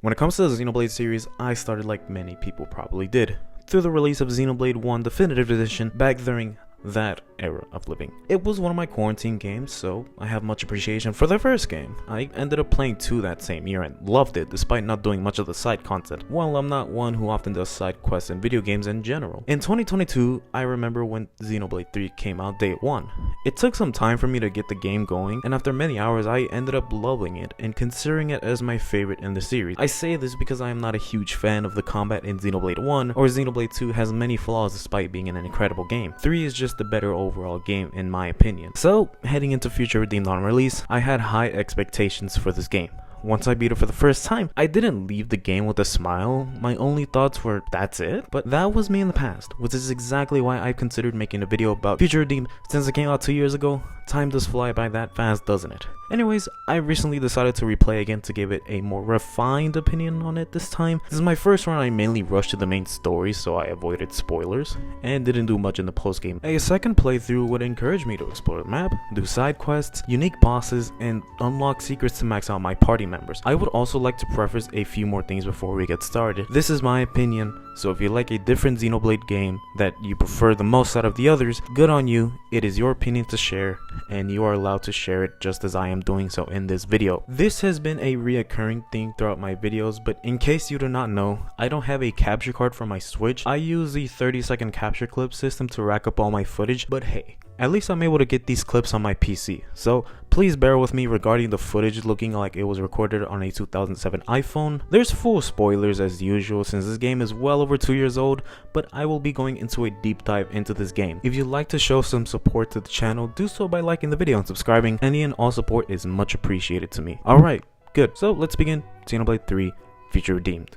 When it comes to the Xenoblade series, I started like many people probably did, through the release of Xenoblade 1 Definitive Edition back during that era of living. It was one of my quarantine games, so I have much appreciation for the first game. I ended up playing 2 that same year and loved it despite not doing much of the side content. While I'm not one who often does side quests in video games in general. In 2022, I remember when Xenoblade 3 came out day 1. It took some time for me to get the game going, and after many hours I ended up loving it and considering it as my favorite in the series. I say this because I am not a huge fan of the combat in Xenoblade 1, or Xenoblade 2 has many flaws despite being an incredible game. 3 is just the better overall game in my opinion. So, heading into Future Redeemed on release, I had high expectations for this game. Once I beat it for the first time, I didn't leave the game with a smile. My only thoughts were, that's it? But that was me in the past, which is exactly why I considered making a video about Future Redeemed since it came out 2 years ago. Time does fly by that fast, doesn't it? Anyways, I recently decided to replay again to give it a more refined opinion on it this time. This is my first run. I mainly rushed to the main story, so I avoided spoilers, and didn't do much in the post-game. A second playthrough would encourage me to explore the map, do side quests, unique bosses, and unlock secrets to max out my party members. I would also like to preface a few more things before we get started. This is my opinion, so if you like a different Xenoblade game that you prefer the most out of the others, good on you. It is your opinion to share, and you are allowed to share it just as I am doing so in this video. This has been a reoccurring theme throughout my videos, but in case you do not know, I don't have a capture card for my Switch. I use the 30-second capture clip system to rack up all my footage, but hey, at least I'm able to get these clips on my PC, so please bear with me regarding the footage looking like it was recorded on a 2007 iPhone. There's full spoilers as usual since this game is well over 2 years old, but I will be going into a deep dive into this game. If you'd like to show some support to the channel, do so by liking the video and subscribing. Any and all support is much appreciated to me. Alright, good. So let's begin Xenoblade 3 Future Redeemed.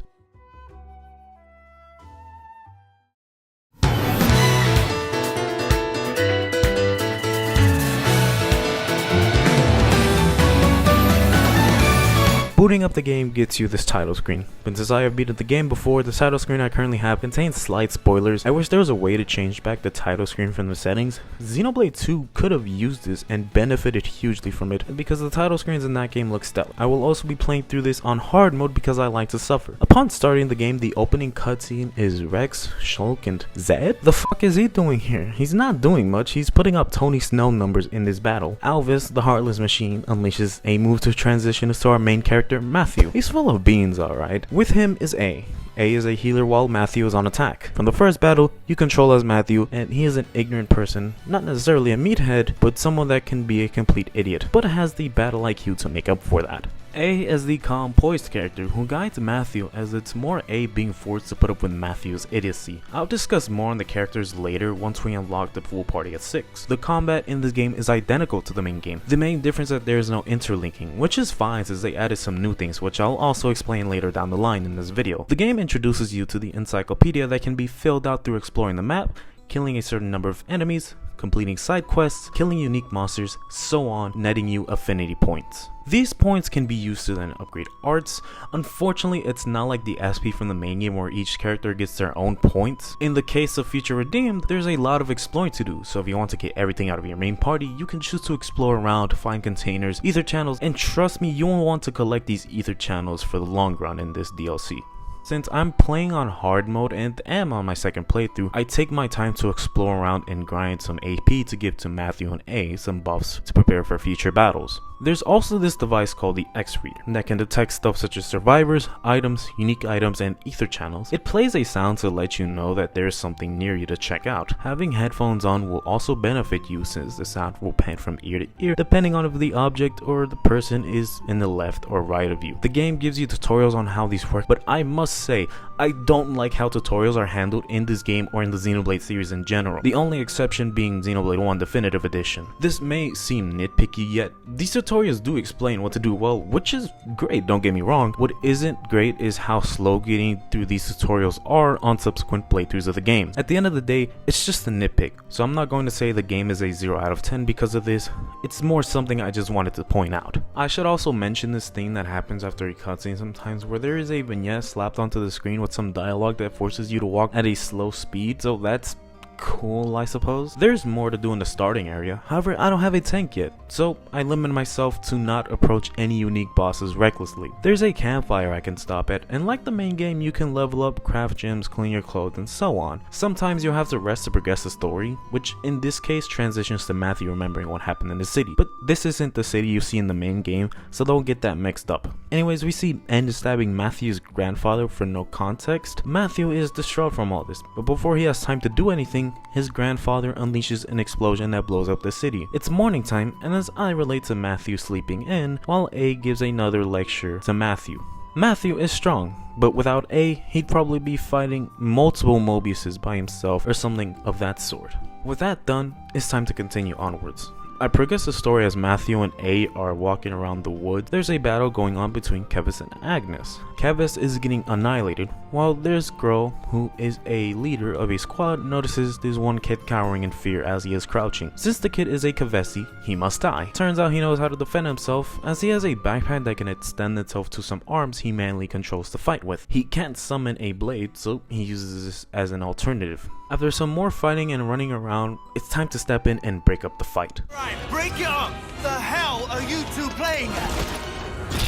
Booting up the game gets you this title screen, but since I have beaten the game before, the title screen I currently have contains slight spoilers. I wish there was a way to change back the title screen from the settings. Xenoblade 2 could have used this and benefited hugely from it because the title screens in that game look stellar. I will also be playing through this on hard mode because I like to suffer. Upon starting the game, the opening cutscene is Rex, Shulk, and Zed? The fuck is he doing here? He's not doing much, he's putting up Tony Snow numbers in this battle. Alvis, the Heartless Machine, unleashes a move to transition us to our main character, Matthew. He's full of beans, alright. With him is A. A is a healer while Matthew is on attack. From the first battle, you control as Matthew, and he is an ignorant person, not necessarily a meathead, but someone that can be a complete idiot, but has the battle IQ to make up for that. A is the calm, poised character who guides Matthew, as it's more A being forced to put up with Matthew's idiocy. I'll discuss more on the characters later once we unlock the full party at 6. The combat in this game is identical to the main game. The main difference is that there is no interlinking, which is fine since they added some new things, which I'll also explain later down the line in this video. The game introduces you to the encyclopedia that can be filled out through exploring the map, killing a certain number of enemies, completing side quests, killing unique monsters, so on, netting you affinity points. These points can be used to then upgrade arts. Unfortunately, it's not like the SP from the main game where each character gets their own points. In the case of Future Redeemed, there's a lot of exploring to do, so if you want to get everything out of your main party, you can choose to explore around, find containers, ether channels, and trust me, you will want to collect these ether channels for the long run in this DLC. Since I'm playing on hard mode and am on my second playthrough, I take my time to explore around and grind some AP to give to Matthew and A some buffs to prepare for future battles. There's also this device called the X-Reader that can detect stuff such as survivors, items, unique items, and ether channels. It plays a sound to let you know that there's something near you to check out. Having headphones on will also benefit you since the sound will pan from ear to ear depending on if the object or the person is in the left or right of you. The game gives you tutorials on how these work, but I must say, I don't like how tutorials are handled in this game or in the Xenoblade series in general. The only exception being Xenoblade 1 Definitive Edition. This may seem nitpicky, yet these tutorials do explain what to do well, which is great, don't get me wrong. What isn't great is how slow getting through these tutorials are on subsequent playthroughs of the game. At the end of the day, it's just a nitpick, so I'm not going to say the game is a 0 out of 10 because of this. It's more something I just wanted to point out. I should also mention this thing that happens after a cutscene sometimes where there is a vignette slapped onto the screen with some dialogue that forces you to walk at a slow speed, so that's cool, I suppose. There's more to do in the starting area, however I don't have a tank yet, so I limit myself to not approach any unique bosses recklessly. There's a campfire I can stop at, and like the main game, you can level up, craft gems, clean your clothes, and so on. Sometimes you'll have to rest to progress the story, which in this case transitions to Matthew remembering what happened in the city, but this isn't the city you see in the main game, so don't get that mixed up. Anyways, we see End stabbing Matthew's grandfather for no context. Matthew is distraught from all this, but before he has time to do anything, his grandfather unleashes an explosion that blows up the city. It's morning time, and as I relate to Matthew sleeping in, while A gives another lecture to Matthew. Matthew is strong, but without A, he'd probably be fighting multiple Mobiuses by himself or something of that sort. With that done, it's time to continue onwards. I progress the story as Matthew and A are walking around the woods. There's a battle going on between Kevis and Agnes. Kevis is getting annihilated, while this girl, who is a leader of a squad, notices this one kid cowering in fear as he is crouching. Since the kid is a Kevesi, he must die. Turns out he knows how to defend himself, as he has a backpack that can extend itself to some arms he manually controls to fight with. He can't summon a blade, so he uses this as an alternative. After some more fighting and running around, it's time to step in and break up the fight. Right, break it up! The hell are you two playing at?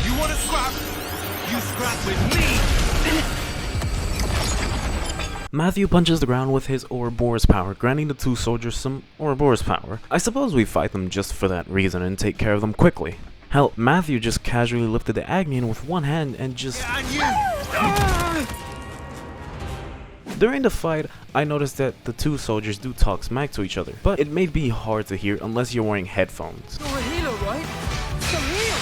You wanna scrap? You scrap with me! Matthew punches the ground with his Ouroboros power, granting the two soldiers some Ouroboros power. I suppose we fight them just for that reason and take care of them quickly. Hell, Matthew just casually lifted the Agnian with one hand and just... Yeah, and you! During the fight, I noticed that the two soldiers do talk smack to each other, but it may be hard to hear unless you're wearing headphones. You're a healer, right? So heal!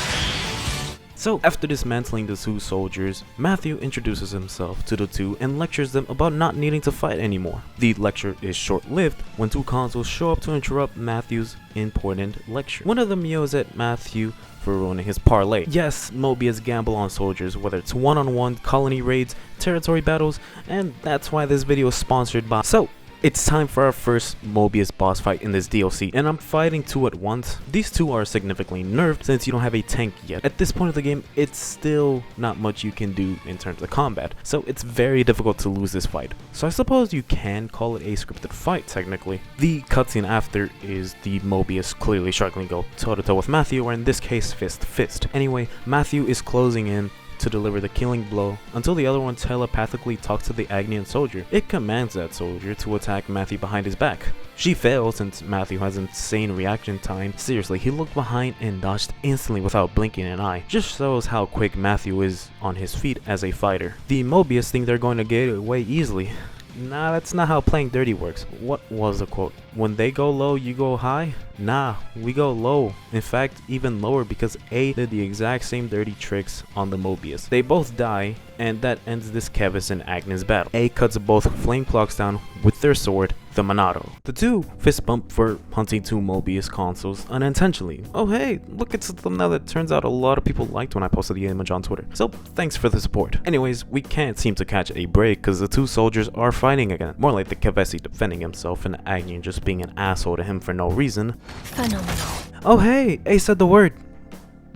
So, after dismantling the two soldiers, Matthew introduces himself to the two and lectures them about not needing to fight anymore. The lecture is short-lived when two consuls show up to interrupt Matthew's important lecture. One of them yells at Matthew for ruining his parlay. Yes, Mobius gamble on soldiers, whether it's one-on-one, colony raids, territory battles, and that's why this video is sponsored by... So, it's time for our first Mobius boss fight in this DLC, and I'm fighting two at once. These two are significantly nerfed since you don't have a tank yet. At this point of the game, it's still not much you can do in terms of combat, so it's very difficult to lose this fight. So I suppose you can call it a scripted fight technically. The cutscene after is the Mobius clearly struggling to go toe-to-toe with Matthew, or in this case fist to fist. Anyway, Matthew is closing in to deliver the killing blow until the other one telepathically talks to the Agnian soldier. It commands that soldier to attack Matthew behind his back. She fails since Matthew has insane reaction time. Seriously, he looked behind and dodged instantly without blinking an eye. Just shows how quick Matthew is on his feet as a fighter. The Mobius think they're going to get away easily. Nah, that's not how playing dirty works. What was the quote? When they go low, you go high? Nah, we go low. In fact, even lower, because A did the exact same dirty tricks on the Mobius. They both die, and that ends this Kevis and Agnes battle. A cuts both flame clocks down with their sword, the Monado. The two fist bump for hunting two Mobius consoles unintentionally. Oh hey, look at something now that turns out a lot of people liked when I posted the image on Twitter. So thanks for the support. Anyways, we can't seem to catch a break because the two soldiers are fighting again. More like the Kevesi defending himself and Agnian just being an asshole to him for no reason. Phenomenal. Oh hey, A said the word.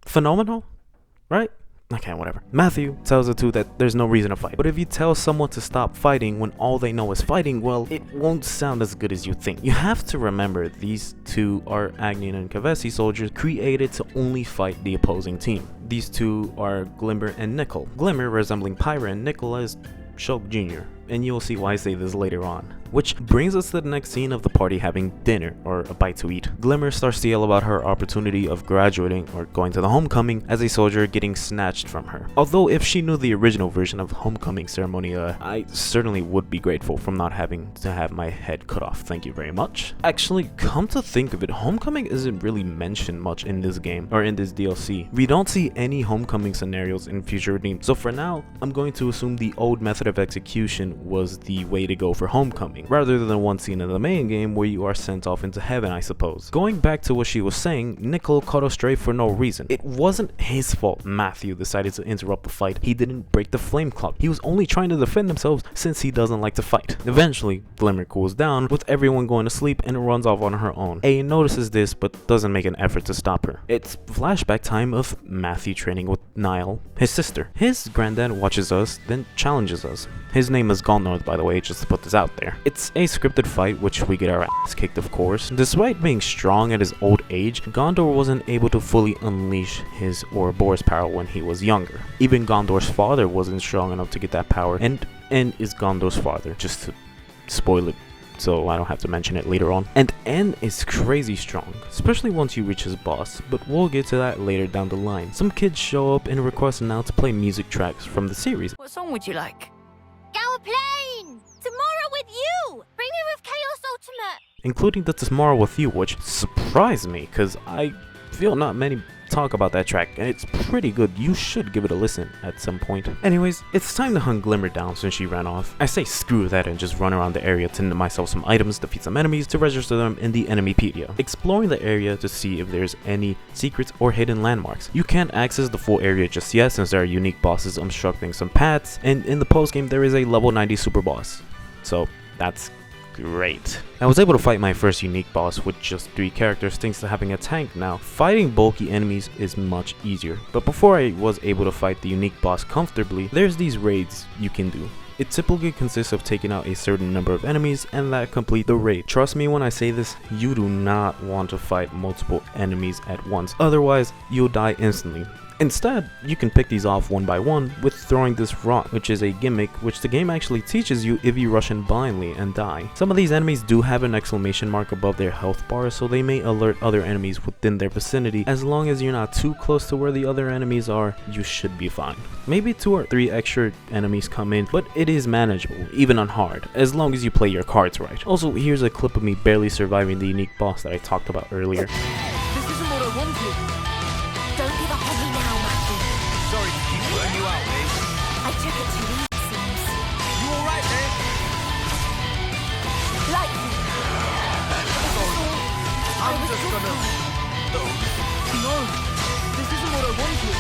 Phenomenal? Right? Okay, whatever. Matthew tells the two that there's no reason to fight. But if you tell someone to stop fighting when all they know is fighting, well, it won't sound as good as you think. You have to remember these two are Agnian and Kevesi soldiers created to only fight the opposing team. These two are Glimmer and Nickel. Glimmer resembling Pyra and Nickel as Shulk Jr. And you'll see why I say this later on. Which brings us to the next scene of the party having dinner, or a bite to eat. Glimmer starts to yell about her opportunity of graduating or going to the homecoming as a soldier getting snatched from her. Although if she knew the original version of homecoming ceremony, I certainly would be grateful from not having to have my head cut off, thank you very much. Actually, come to think of it, homecoming isn't really mentioned much in this game, or in this DLC. We don't see any homecoming scenarios in future redeemed, so for now, I'm going to assume the old method of execution was the way to go for homecoming, rather than one scene in the main game where you are sent off into heaven, I suppose. Going back to what she was saying, Nickel caught us stray for no reason. It wasn't his fault Matthew decided to interrupt the fight. He didn't break the flame clock. He was only trying to defend himself since he doesn't like to fight. Eventually, Glimmer cools down with everyone going to sleep and runs off on her own. A notices this but doesn't make an effort to stop her. It's flashback time of Matthew training with Niall, his sister. His granddad watches us, then challenges us. His name is Gondor, by the way, just to put this out there. It's a scripted fight, which we get our ass kicked, of course. Despite being strong at his old age, Gondor wasn't able to fully unleash his Ouroboros power when he was younger. Even Gondor's father wasn't strong enough to get that power, and is Gondor's father, just to spoil it so I don't have to mention it later on. And N is crazy strong, especially once you reach his boss, but we'll get to that later down the line. Some kids show up and request now to play music tracks from the series. What song would you like? Plane! Tomorrow with you! Bring me with Chaos Ultimate! Including the Tomorrow With You, which surprised me, cause I feel not many talk about that track, and it's pretty good. You should give it a listen at some point. Anyways, it's time to hunt Glimmer down since she ran off. I say screw that and just run around the area to net myself some items, defeat some enemies, to register them in the Enemypedia. Exploring the area to see if there's any secrets or hidden landmarks. You can't access the full area just yet since there are unique bosses obstructing some paths, and in the post game there is a level 90 super boss. So that's great. I was able to fight my first unique boss with just 3 characters thanks to having a tank now. Fighting bulky enemies is much easier, but before I was able to fight the unique boss comfortably, there's these raids you can do. It typically consists of taking out a certain number of enemies and that complete the raid. Trust me when I say this, you do not want to fight multiple enemies at once, otherwise you'll die instantly. Instead, you can pick these off one by one with throwing this rock, which is a gimmick which the game actually teaches you if you rush in blindly and die. Some of these enemies do have an exclamation mark above their health bar, so they may alert other enemies within their vicinity. As long as you're not too close to where the other enemies are, you should be fine. Maybe 2 or 3 extra enemies come in, but it is manageable, even on hard, as long as you play your cards right. Also, here's a clip of me barely surviving the unique boss that I talked about earlier. This isn't what I wanted. Don't give up on me now, Matthew. Sorry to keep putting you out, mate. I took it too easy, it seems. You alright, mate? Like you. I'm just gonna... No, this isn't what I wanted.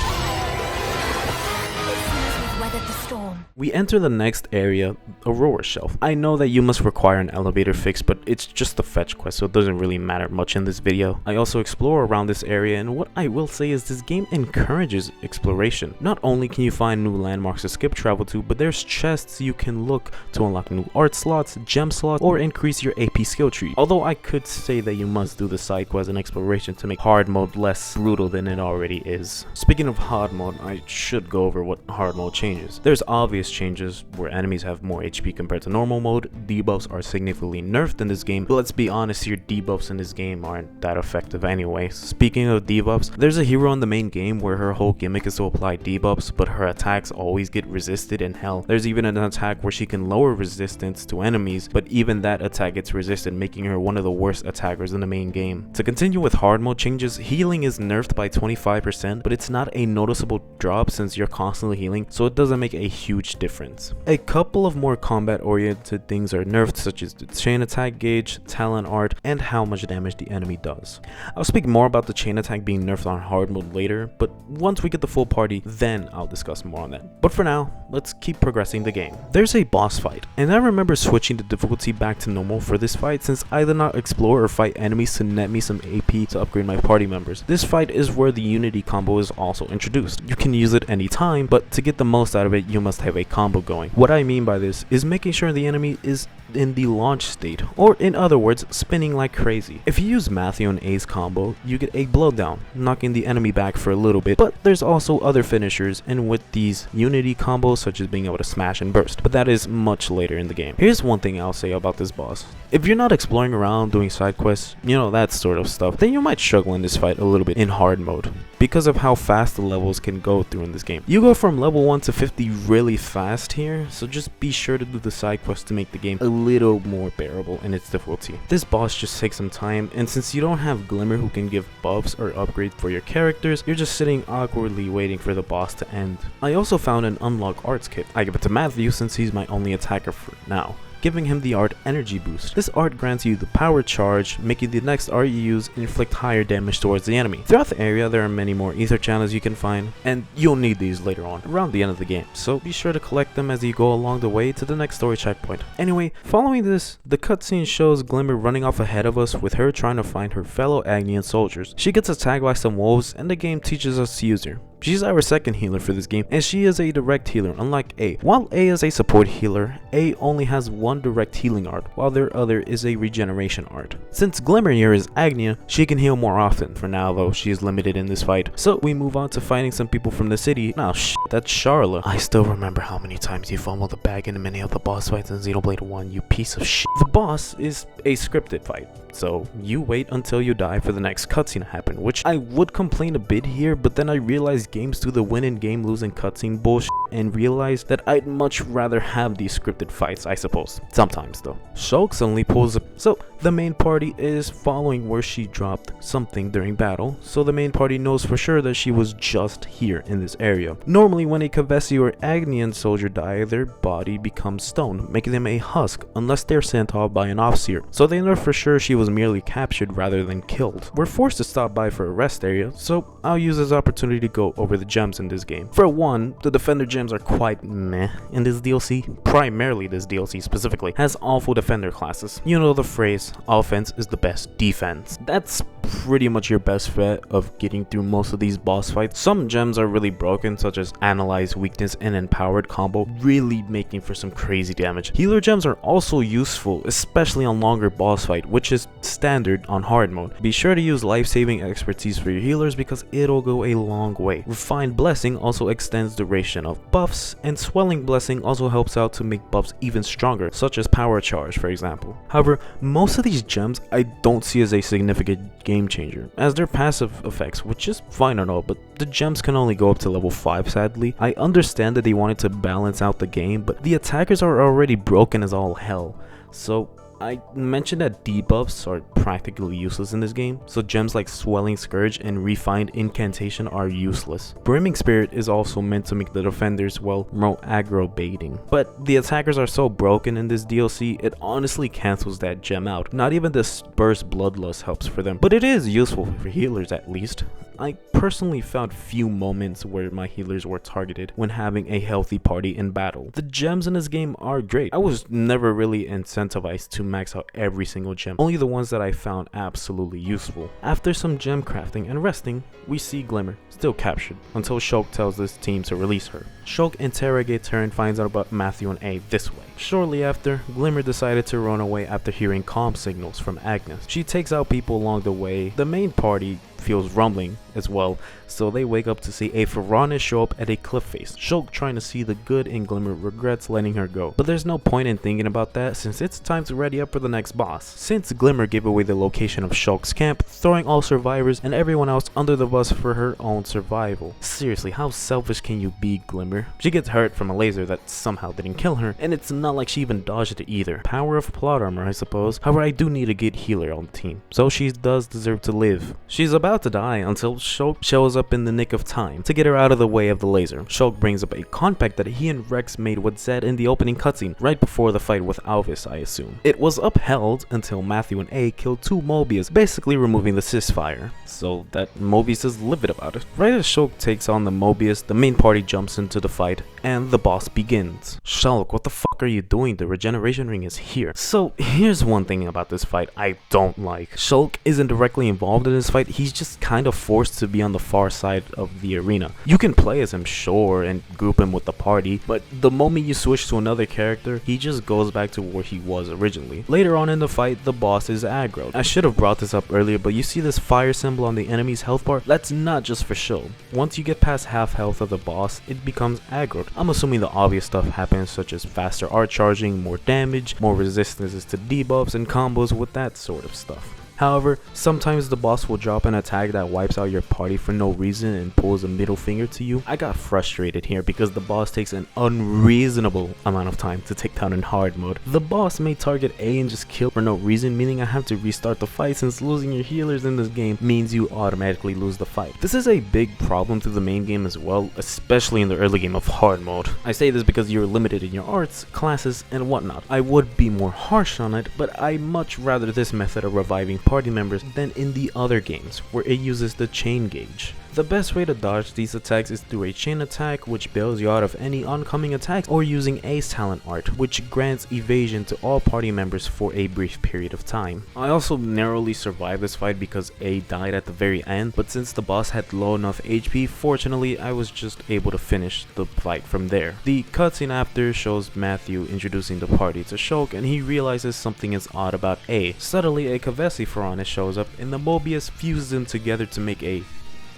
It seems we've weathered the storm. We enter the next area, Aurora Shelf. I know that you must require an elevator fix, but it's just a fetch quest, so it doesn't really matter much in this video. I also explore around this area, and what I will say is this game encourages exploration. Not only can you find new landmarks to skip travel to, but there's chests you can look to unlock new art slots, gem slots, or increase your AP skill tree. Although I could say that you must do the side quest and exploration to make hard mode less brutal than it already is. Speaking of hard mode, I should go over what hard mode changes. There's obvious changes where enemies have more HP compared to normal mode. Debuffs are significantly nerfed in this game, but let's be honest here, debuffs in this game aren't that effective anyway. Speaking of debuffs, there's a hero in the main game where her whole gimmick is to apply debuffs, but her attacks always get resisted in hell. There's even an attack where she can lower resistance to enemies, but even that attack gets resisted, making her one of the worst attackers in the main game. To continue with hard mode changes, healing is nerfed by 25%, but it's not a noticeable drop since you're constantly healing, so it doesn't make a huge difference. A couple of more combat oriented things are nerfed, such as the chain attack gauge, talent art, and how much damage the enemy does. I'll speak more about the chain attack being nerfed on hard mode later, but once we get the full party, then I'll discuss more on that. But for now, let's keep progressing the game. There's a boss fight, and I remember switching the difficulty back to normal for this fight since I did not explore or fight enemies to net me some AP to upgrade my party members. This fight is where the Unity combo is also introduced. You can use it anytime, but to get the most out of it, you must have a combo going. What I mean by this is making sure the enemy is in the launch state, or in other words, spinning like crazy. If you use Matthew and A's combo, you get a blowdown, knocking the enemy back for a little bit, but there's also other finishers, and with these Unity combos, such as being able to smash and burst, but that is much later in the game. Here's one thing I'll say about this boss. If you're not exploring around, doing side quests, you know, that sort of stuff, then you might struggle in this fight a little bit in hard mode, because of how fast the levels can go through in this game. You go from level 1 to 50 really fast here, so just be sure to do the side quests to make the game a little more bearable in its difficulty. This boss just takes some time, and since you don't have Glimmer who can give buffs or upgrades for your characters, you're just sitting awkwardly waiting for the boss to end. I also found an unlock arts kit. I give it to Matthew since he's my only attacker for now, giving him the art energy boost. This art grants you the power charge, making the next art you use inflict higher damage towards the enemy. Throughout the area there are many more ether channels you can find, and you'll need these later on, around the end of the game, so be sure to collect them as you go along the way to the next story checkpoint. Anyway, following this, the cutscene shows Glimmer running off ahead of us with her trying to find her fellow Agnian soldiers. She gets attacked by some wolves and the game teaches us to use her. She's our second healer for this game, and she is a direct healer unlike A. While A is a support healer, A only has one direct healing art, while their other is a regeneration art. Since Glimmer here is Agnia, she can heal more often. For now though, she is limited in this fight. So we move on to fighting some people from the city. Now that's Charla. I still remember how many times you fumbled the bag in many of the boss fights in Xenoblade 1, you piece of shit. The boss is a scripted fight, so you wait until you die for the next cutscene to happen, which I would complain a bit here, but then I realized games do the win and game losing cutscene bullshit and realized that I'd much rather have these scripted fights, I suppose. Sometimes though. Shulk suddenly pulls up, so the main party is following where she dropped something during battle, so the main party knows for sure that she was just here in this area. Normally when a Kavesi or Agnian soldier die, their body becomes stone, making them a husk unless they're sent off by an officer, so they know for sure she was merely captured rather than killed. We're forced to stop by for a rest area, so I'll use this opportunity to go over the gems in this game. For one, the defender gems are quite meh in this DLC. Primarily this DLC specifically has awful defender classes. You know the phrase, offense is the best defense. That's pretty much your best bet of getting through most of these boss fights. Some gems are really broken, such as Analyze Weakness and Empowered combo, really making for some crazy damage. Healer gems are also useful, especially on longer boss fight, which is standard on hard mode. Be sure to use life-saving expertise for your healers because it'll go a long way. Refined Blessing also extends duration of buffs, and Swelling Blessing also helps out to make buffs even stronger, such as Power Charge for example. However, most of these gems I don't see as a significant game changer, as they're passive effects, which is fine and all, but the gems can only go up to level 5 sadly. I understand that they wanted to balance out the game, but the attackers are already broken as all hell, so I mentioned that debuffs are practically useless in this game, so gems like Swelling Scourge and Refined Incantation are useless. Brimming Spirit is also meant to make the defenders, well, more aggro baiting, but the attackers are so broken in this DLC, it honestly cancels that gem out. Not even the Burst Bloodlust helps for them, but it is useful for healers at least. I personally found few moments where my healers were targeted when having a healthy party in battle. The gems in this game are great. I was never really incentivized to max out every single gem, only the ones that I found absolutely useful. After some gem crafting and resting, we see Glimmer, still captured, until Shulk tells this team to release her. Shulk interrogates her and finds out about Matthew and A this way. Shortly after, Glimmer decided to run away after hearing comm signals from Agnes. She takes out people along the way. The main party feels rumbling as well, so they wake up to see a Ferronis show up at a cliff face. Shulk, trying to see the good in Glimmer, regrets letting her go, but there's no point in thinking about that since it's time to ready up for the next boss. Since Glimmer gave away the location of Shulk's camp, throwing all survivors and everyone else under the bus for her own survival. Seriously, how selfish can you be, Glimmer? She gets hurt from a laser that somehow didn't kill her, and it's not like she even dodged it either. Power of plot armor, I suppose. However, I do need a good healer on the team, so she does deserve to live. She's about to die until Shulk shows up in the nick of time to get her out of the way of the laser. Shulk brings up a compact that he and Rex made with Zed in the opening cutscene, right before the fight with Alvis, I assume. It was upheld until Matthew and A killed 2 Mobius, basically removing the Cisfire, so that Mobius is livid about it. Right as Shulk takes on the Mobius, the main party jumps into the fight, and the boss begins. Shulk, what the fuck are you doing? The regeneration ring is here. So here's one thing about this fight I don't like. Shulk isn't directly involved in this fight, he's just kind of forced to be on the far side of the arena. You can play as him, sure, and group him with the party, but the moment you switch to another character, he just goes back to where he was originally. Later on in the fight, the boss is aggroed. I should have brought this up earlier, but you see this fire symbol on the enemy's health bar? That's not just for show. Once you get past half health of the boss, it becomes aggroed. I'm assuming the obvious stuff happens, such as faster art charging, more damage, more resistances to debuffs, and combos with that sort of stuff. However, sometimes the boss will drop an attack that wipes out your party for no reason and pulls a middle finger to you. I got frustrated here because the boss takes an unreasonable amount of time to take down in hard mode. The boss may target A and just kill for no reason, meaning I have to restart the fight since losing your healers in this game means you automatically lose the fight. This is a big problem through the main game as well, especially in the early game of hard mode. I say this because you're limited in your arts, classes, and whatnot. I would be more harsh on it, but I much rather this method of reviving party members than in the other games where it uses the chain gauge. The best way to dodge these attacks is through a chain attack, which bails you out of any oncoming attacks, or using A's talent art, which grants evasion to all party members for a brief period of time. I also narrowly survived this fight because A died at the very end, but since the boss had low enough HP, fortunately I was just able to finish the fight from there. The cutscene after shows Matthew introducing the party to Shulk, and he realizes something is odd about A. Suddenly a Kavesi Ferronis shows up, and the Mobius fuses them together to make a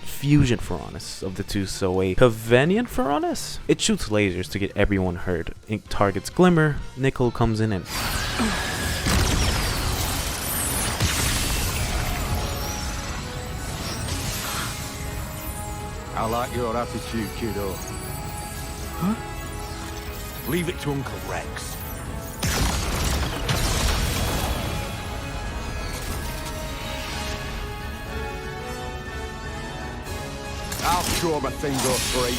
fusion Ferronis of the two, so a Kavenian Ferronis? It shoots lasers to get everyone hurt. It targets Glimmer. Nickel comes in and I like your attitude, kiddo. Huh? Leave it to Uncle Rex. I'll show him a thing or three.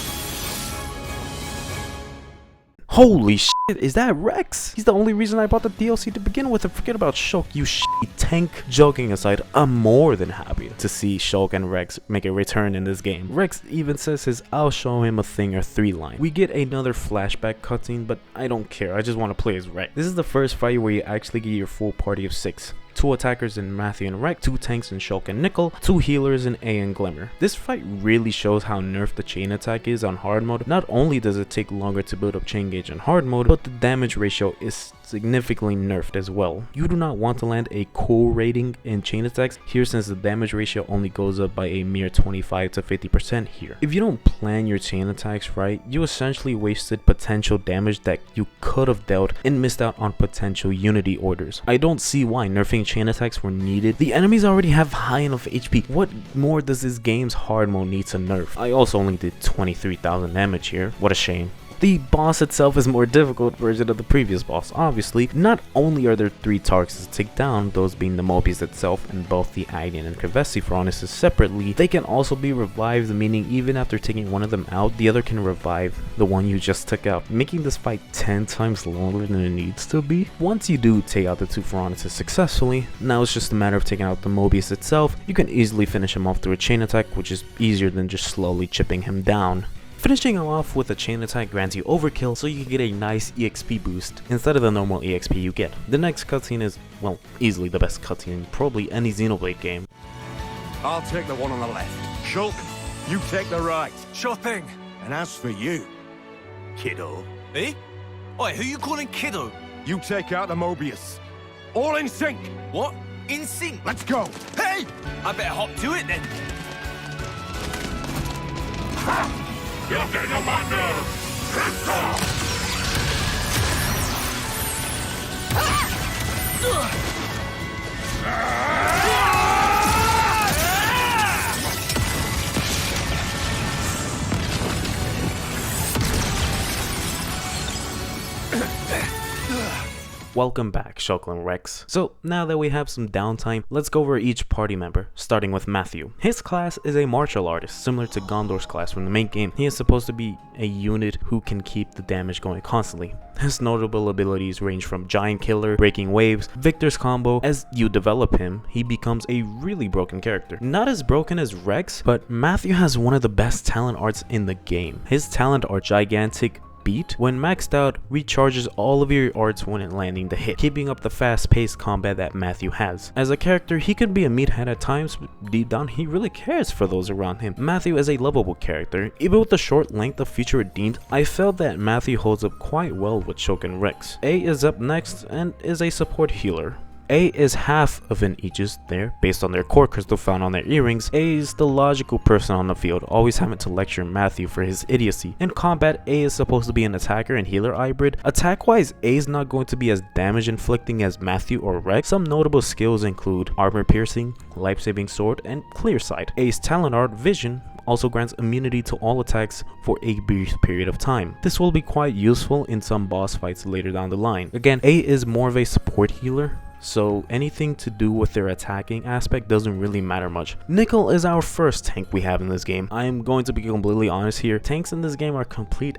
holy shit, is that Rex? He's the only reason I bought the DLC to begin with, and forget about Shulk, you shitty tank. Joking aside, I'm more than happy to see Shulk and Rex make a return in this game. Rex even says his "I'll show him a thing or three" line. We get another flashback cutscene, but I don't care, I just want to play as Rex. This is the first fight where you actually get your full party of 6. 2 attackers in Matthew and Rex, 2 tanks in Shulk and Nickel, 2 healers in A and Glimmer. This fight really shows how nerfed the chain attack is on hard mode. Not only does it take longer to build up chain gauge on hard mode, but the damage ratio is significantly nerfed as well. You do not want to land a cool rating in chain attacks here, since the damage ratio only goes up by a mere 25 to 50% here. If you don't plan your chain attacks right, you essentially wasted potential damage that you could have dealt and missed out on potential unity orders. I don't see why nerfing chain attacks were needed. The enemies already have high enough HP. What more does this game's hard mode need to nerf? I also only did 23,000 damage here. What a shame. The boss itself is a more difficult version of the previous boss, obviously. Not only are there 3 targets to take down, those being the Mobius itself and both the Agnian and Kavesi Ferronis separately, they can also be revived, meaning even after taking one of them out, the other can revive the one you just took out, making this fight 10 times longer than it needs to be. Once you do take out the 2 Ferronis successfully, now it's just a matter of taking out the Mobius itself. You can easily finish him off through a chain attack, which is easier than just slowly chipping him down. Finishing him off with a chain attack grants you overkill, so you can get a nice EXP boost instead of the normal EXP you get. The next cutscene is, well, easily the best cutscene in probably any Xenoblade game. I'll take the one on the left. Shulk, you take the right. Sure thing. And as for you, kiddo, Eh? Oi, who you calling kiddo? you take out the Mobius. All in sync. What? In sync? Let's go. Hey! I better hop to it then. You're getting on my nerves. Let's go. Welcome back, Shulk and Rex. So now that we have some downtime, let's go over each party member, starting with Matthew. His class is a martial artist, similar to Gondor's class from the main game. He is supposed to be a unit who can keep the damage going constantly. His notable abilities range from Giant Killer, Breaking Waves, Victor's Combo. As you develop him, he becomes a really broken character. Not as broken as Rex, but Matthew has one of the best talent arts in the game. His talent art, Gigantic Beat, when maxed out, recharges all of your arts when landing the hit, keeping up the fast-paced combat that Matthew has. As a character, he could be a meathead at times, but deep down he really cares for those around him. Matthew is a lovable character. Even with the short length of Future Redeemed, I felt that Matthew holds up quite well with Shulk and Rex. A is up next and is a support healer. A is half of an Aegis there, based on their core crystal found on their earrings. A is the logical person on the field, always having to lecture Matthew for his idiocy. In combat, A is supposed to be an attacker and healer hybrid. Attack-wise, A is not going to be as damage inflicting as Matthew or Rex. Some notable skills include armor piercing, life-saving sword, and clear sight. A's talent art, Vision, also grants immunity to all attacks for a brief period of time. This will be quite useful in some boss fights later down the line. Again, A is more of a support healer, so anything to do with their attacking aspect doesn't really matter much. Nickel is our first tank we have in this game. I am going to be completely honest here. Tanks in this game are complete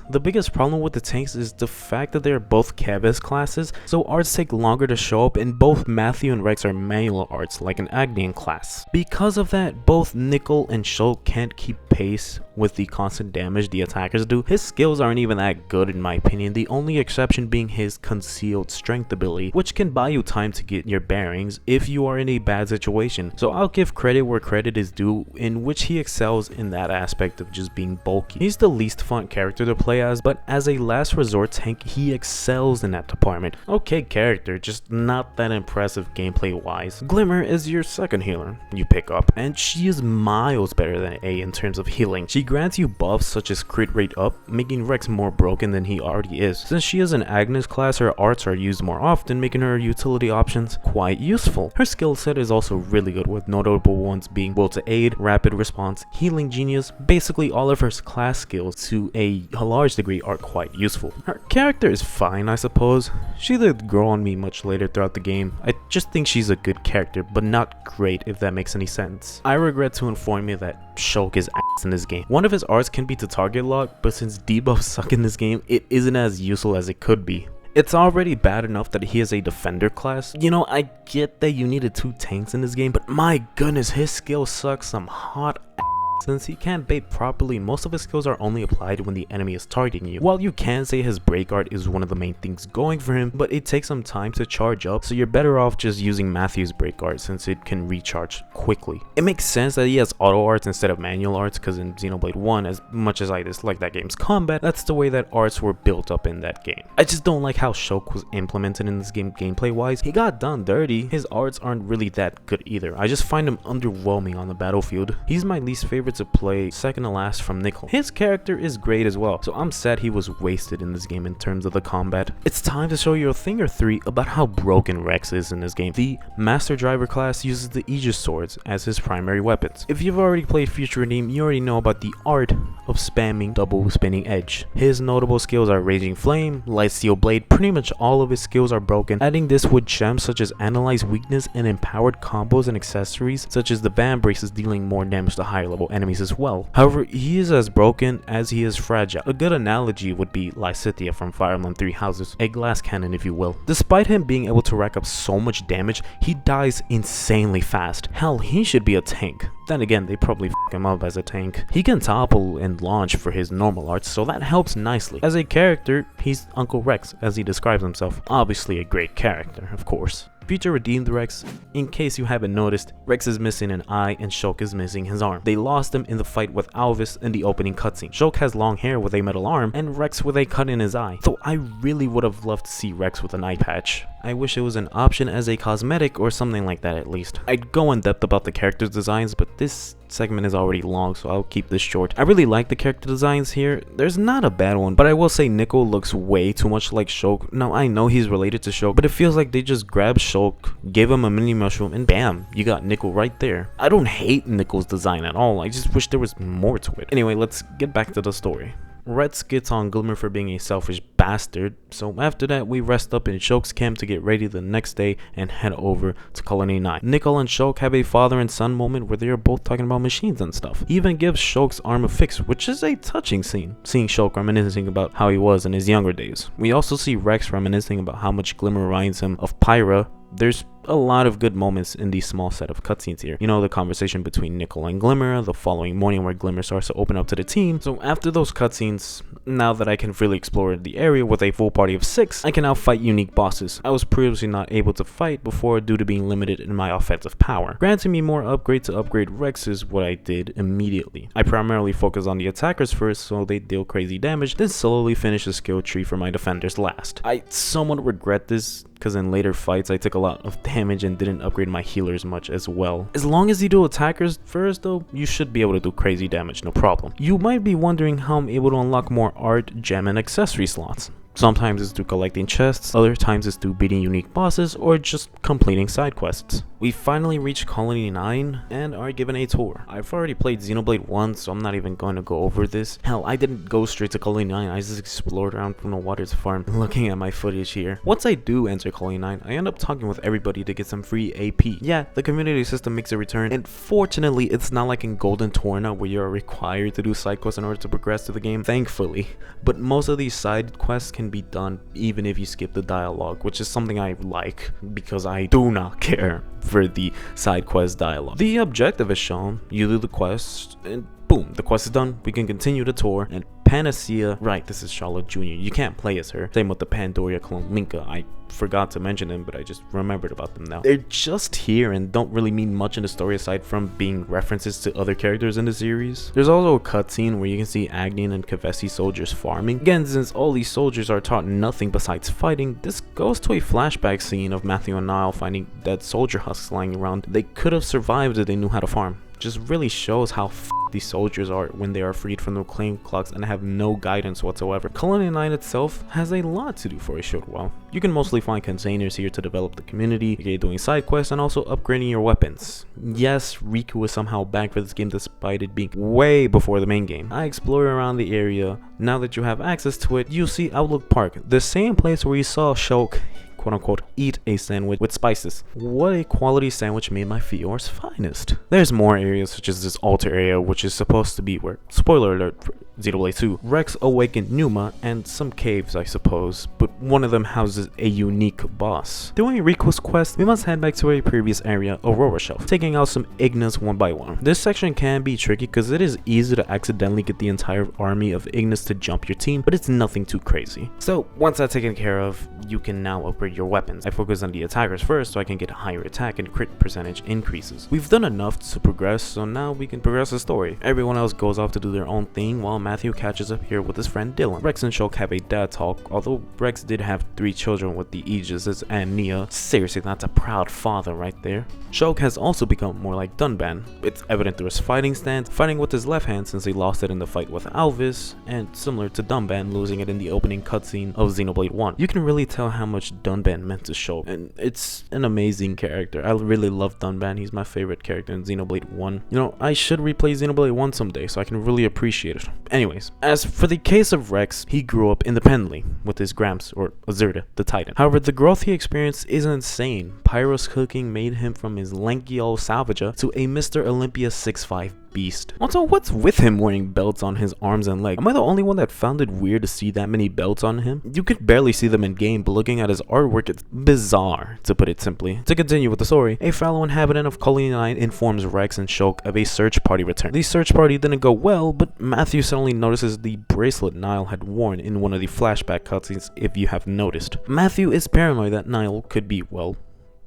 The biggest problem with the tanks is the fact that they are both Kev's classes, so arts take longer to show up, and both Matthew and Rex are manual arts like an Agnian class. Because of that, both Nickel and Shulk can't keep pace with the constant damage the attackers do. His skills aren't even that good in my opinion, the only exception being his concealed strength ability, which can buy you time to get your bearings if you are in a bad situation. So I'll give credit where credit is due, in which he excels in that aspect of just being bulky. He's the least fun character to play as, but as a last resort tank, he excels in that department. Okay character, just not that impressive gameplay wise. Glimmer is your second healer you pick up, and she is miles better than A in terms of healing. She grants you buffs such as crit rate up, making Rex more broken than he already is. Since she is an Agnes class, her arts are used more often, making her utility options quite useful. Her skill set is also really good, with notable ones being Will to Aid, Rapid Response, Healing Genius. Basically all of her class skills to a large degree are quite useful. Her character is fine, I suppose. She did grow on me much later throughout the game. I just think she's a good character, but not great, if that makes any sense. I regret to inform you that Shulk is ass in this game. One of his arts can be to target lock, but since debuffs suck in this game, it isn't as useful as it could be. It's already bad enough that he is a defender class. You know, I get that you needed 2 tanks in this game, but my goodness, his skill sucks some hot ass. Since he can't bait properly, most of his skills are only applied when the enemy is targeting you. While you can say his break art is one of the main things going for him, but it takes some time to charge up, so you're better off just using Matthew's break art since it can recharge quickly. It makes sense that he has auto arts instead of manual arts, because in Xenoblade 1, as much as I dislike that game's combat, that's the way that arts were built up in that game. I just don't like how Shulk was implemented in this game gameplay wise. He got done dirty. His arts aren't really that good either. I just find him underwhelming on the battlefield. He's my least favorite to play, second to last from Nickel. His character is great as well, so I'm sad he was wasted in this game in terms of the combat. It's time to show you a thing or three about how broken Rex is in this game. The Master Driver class uses the Aegis swords as his primary weapons. If you've already played Future Redeem, you already know about the art of spamming double spinning edge. His notable skills are Raging Flame, Light Steel Blade. Pretty much all of his skills are broken. Adding this with gems such as Analyze Weakness and empowered combos and accessories such as the Van Braces, dealing more damage to higher level enemies as well. However, he is as broken as he is fragile. A good analogy would be Lysithea from Fire Emblem Three Houses, a glass cannon if you will. Despite him being able to rack up so much damage, he dies insanely fast. Hell, he should be a tank. Then again, they probably f him up as a tank. He can topple and launch for his normal arts, so that helps nicely. As a character, he's Uncle Rex, as he describes himself. Obviously a great character, of course. Future redeemed Rex. In case you haven't noticed, Rex is missing an eye and Shulk is missing his arm. They lost him in the fight with Alvis in the opening cutscene. Shulk has long hair with a metal arm and Rex with a cut in his eye. Though I really would have loved to see Rex with an eye patch. I wish it was an option as a cosmetic or something like that at least. I'd go in depth about the characters' designs, but this segment is already long, so I'll keep this short. I really like the character designs here. There's not a bad one, but I will say Nickel looks way too much like Shulk. Now I know he's related to Shulk, but it feels like they just grabbed Shulk, gave him a mini mushroom, and bam, you got Nickel right there. I don't hate Nickel's design at all, I just wish there was more to it. Anyway, let's get back to the story. Rex gets on Glimmer for being a selfish bastard, so after that we rest up in Shulk's camp to get ready the next day and head over to Colony 9. Nickel and Shulk have a father and son moment where they are both talking about machines and stuff. He even gives Shulk's arm a fix, which is a touching scene, seeing Shulk reminiscing about how he was in his younger days. We also see Rex reminiscing about how much Glimmer reminds him of Pyra. There's a lot of good moments in these small set of cutscenes here. You know, the conversation between Nickel and Glimmer, the following morning where Glimmer starts to open up to the team. So after those cutscenes, now that I can freely explore the area with a full party of 6, I can now fight unique bosses I was previously not able to fight before due to being limited in my offensive power. Granting me more upgrade to upgrade Rex is what I did immediately. I primarily focus on the attackers first so they deal crazy damage, then slowly finish the skill tree for my defenders last. I somewhat regret this, because in later fights I took a lot of damage and didn't upgrade my healers much as well. As long as you do attackers first though, you should be able to do crazy damage, no problem. You might be wondering how I'm able to unlock more art, gem, and accessory slots. Sometimes it's through collecting chests, other times it's through beating unique bosses, or just completing side quests. We finally reached Colony 9 and are given a tour. I've already played Xenoblade 1, so I'm not even going to go over this. Hell, I didn't go straight to Colony 9, I just explored around from the Waters farm, looking at my footage here. Once I do enter Colony 9, I end up talking with everybody to get some free AP. Yeah, the community system makes a return, and fortunately, it's not like in Golden Torna where you're required to do side quests in order to progress to the game, thankfully. But most of these side quests can be done even if you skip the dialogue, which is something I like because I do not care for the side quest dialogue. The objective is shown, you do the quest, and boom, the quest is done. We can continue the tour, and Panacea, right, this is Charlotte Jr. You can't play as her. Same with the Pandoria clone Linka. I forgot to mention them, but I just remembered about them now. They're just here and don't really mean much in the story aside from being references to other characters in the series. There's also a cutscene where you can see Agnian and Kavesi soldiers farming. Again, since all these soldiers are taught nothing besides fighting, this goes to a flashback scene of Matthew and Niall finding dead soldier husks lying around. They could have survived if they knew how to farm. Just really shows how these soldiers are when they are freed from the claim clocks and have no guidance whatsoever. Colony 9 itself has a lot to do for a short while. You can mostly find containers here to develop the community, you're doing side quests, and also upgrading your weapons. Yes, Riku is somehow back for this game despite it being way before the main game. I explore around the area. Now that you have access to it, you see Outlook Park, the same place where you saw Shulk quote-unquote eat a sandwich with spices. What a quality sandwich made by Fior's finest. There's more areas such as this altar area, which is supposed to be where, spoiler alert for Xenoblade 2, Rex awakened Numa, and some caves I suppose, but one of them houses a unique boss. Doing Riku's quest, we must head back to a previous area, Aurora Shelf, taking out some Ignis one by one. This section can be tricky because it is easy to accidentally get the entire army of Ignis to jump your team, but it's nothing too crazy. So once that's taken care of, you can now upgrade your weapons. I focus on the attackers first so I can get a higher attack and crit percentage increases. We've done enough to progress, so now we can progress the story. Everyone else goes off to do their own thing while Matthew catches up here with his friend Dylan. Rex and Shulk have a dad talk, although Rex did have 3 children with the Aegises and Nia. Seriously, that's a proud father right there. Shulk has also become more like Dunban. It's evident through his fighting stance, fighting with his left hand since he lost it in the fight with Alvis, and similar to Dunban losing it in the opening cutscene of Xenoblade 1. You can really tell how much Dunban meant to Shulk, and it's an amazing character. I really love Dunban. He's my favorite character in Xenoblade 1. You know, I should replay Xenoblade 1 someday so I can really appreciate it. Anyways, as for the case of Rex, he grew up independently with his Gramps, or Azurda, the Titan. However, the growth he experienced is insane. Pyro's cooking made him from his lanky old salvager to a Mr. Olympia 6'5" beast. Also, what's with him wearing belts on his arms and legs? Am I the only one that found it weird to see that many belts on him? You could barely see them in game, but looking at his artwork, it's bizarre, to put it simply. To continue with the story, a fellow inhabitant of Colony 9 informs Rex and Shulk of a search party return. The search party didn't go well, but Matthew suddenly notices the bracelet Niall had worn in one of the flashback cutscenes, if you have noticed. Matthew is paranoid that Niall could be, well,